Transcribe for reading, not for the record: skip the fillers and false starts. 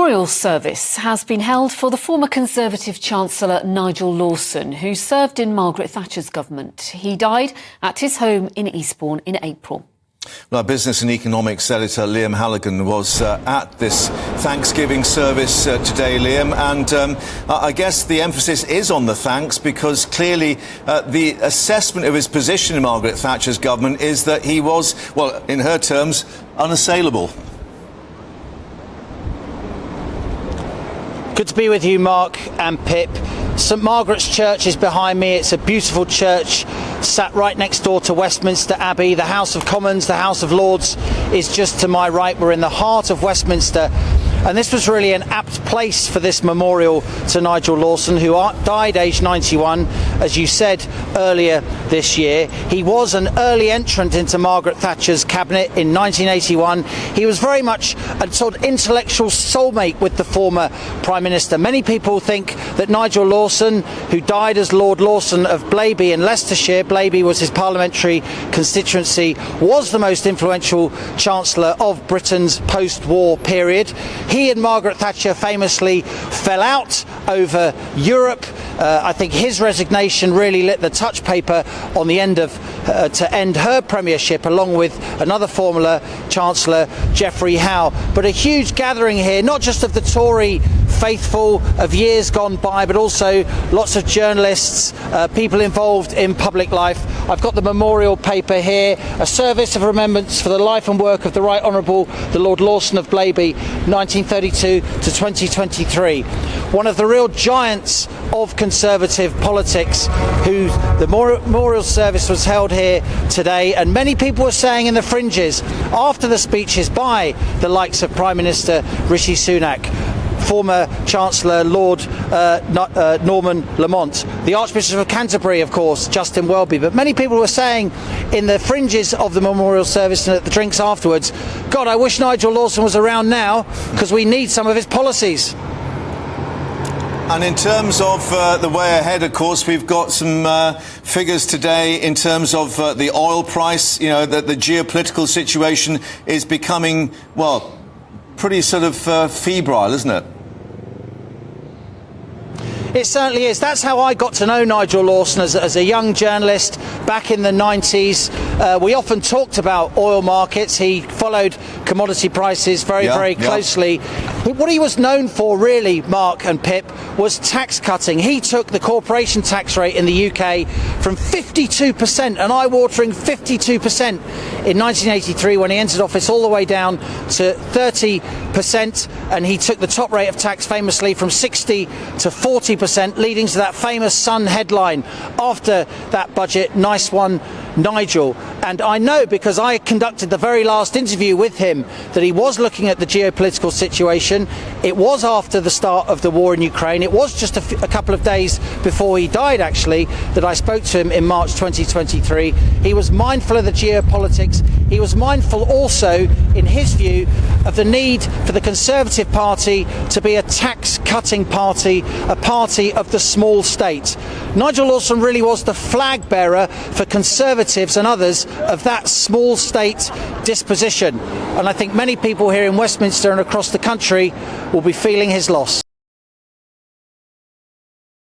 memorial service has been held for the former Conservative Chancellor Nigel Lawson, who served in Margaret Thatcher's government. He died at his home in Eastbourne in April. Well, our business and economics editor Liam Halligan was at this Thanksgiving service today, Liam, and I guess the emphasis is on the thanks because clearly the assessment of his position in Margaret Thatcher's government is that he was, well, in her terms, unassailable. Good to be with you, Mark and Pip. St Margaret's Church is behind me. It's a beautiful church sat right next door to Westminster Abbey. The House of Commons, the House of Lords is just to my right. We're in the heart of Westminster. And this was really an apt place for this memorial to Nigel Lawson, who died aged 91, as you said earlier this year. He was an early entrant into Margaret Thatcher's cabinet in 1981. He was very much a sort of intellectual soulmate with the former Prime Minister. Many people think that Nigel Lawson, who died as Lord Lawson of Blaby in Leicestershire, Blaby was his parliamentary constituency, was the most influential Chancellor of Britain's post-war period. He and Margaret Thatcher famously fell out over Europe. I think his resignation really lit the touch paper on the end of to end her premiership, along with another former Chancellor, Geoffrey Howe. But a huge gathering here, not just of the Tory faithful of years gone by, but also lots of journalists, people involved in public life. I've got the memorial paper here, a service of remembrance for the life and work of the Right Honourable the Lord Lawson of Blaby, 1932 to 2023. One of the real giants of Conservative politics, who the memorial service was held here today, and many people were saying in the fringes after the speeches by the likes of Prime Minister Rishi Sunak, former Chancellor Lord Norman Lamont, the Archbishop of Canterbury, of course, Justin Welby, but many people were saying in the fringes of the memorial service and at the drinks afterwards, God, I wish Nigel Lawson was around now because we need some of his policies. And in terms of the way ahead, of course, we've got some figures today in terms of the oil price. You know, that the geopolitical situation is becoming, well, pretty sort of febrile, isn't it? It certainly is. That's how I got to know Nigel Lawson as a young journalist back in the 90s. We often talked about oil markets. He followed commodity prices very closely. What he was known for, really, Mark and Pip, was tax cutting. He took the corporation tax rate in the UK from 52%, an eye-watering 52%, in 1983 when he entered office, all the way down to 30%, and he took the top rate of tax famously from 60 to 40%, leading to that famous Sun headline after that budget, "Nice one, Nigel." And I know, because I conducted the very last interview with him, that he was looking at the geopolitical situation. It was after the start of the war in Ukraine. It was just a couple of days before he died, actually, that I spoke to him in March 2023. He was mindful of the geopolitics. He was mindful also, in his view, of the need for the Conservative Party to be a tax-cutting party, a party of the small state. Nigel Lawson really was the flag bearer for Conservatives and others of that small state disposition. And I think many people here in Westminster and across the country will be feeling his loss.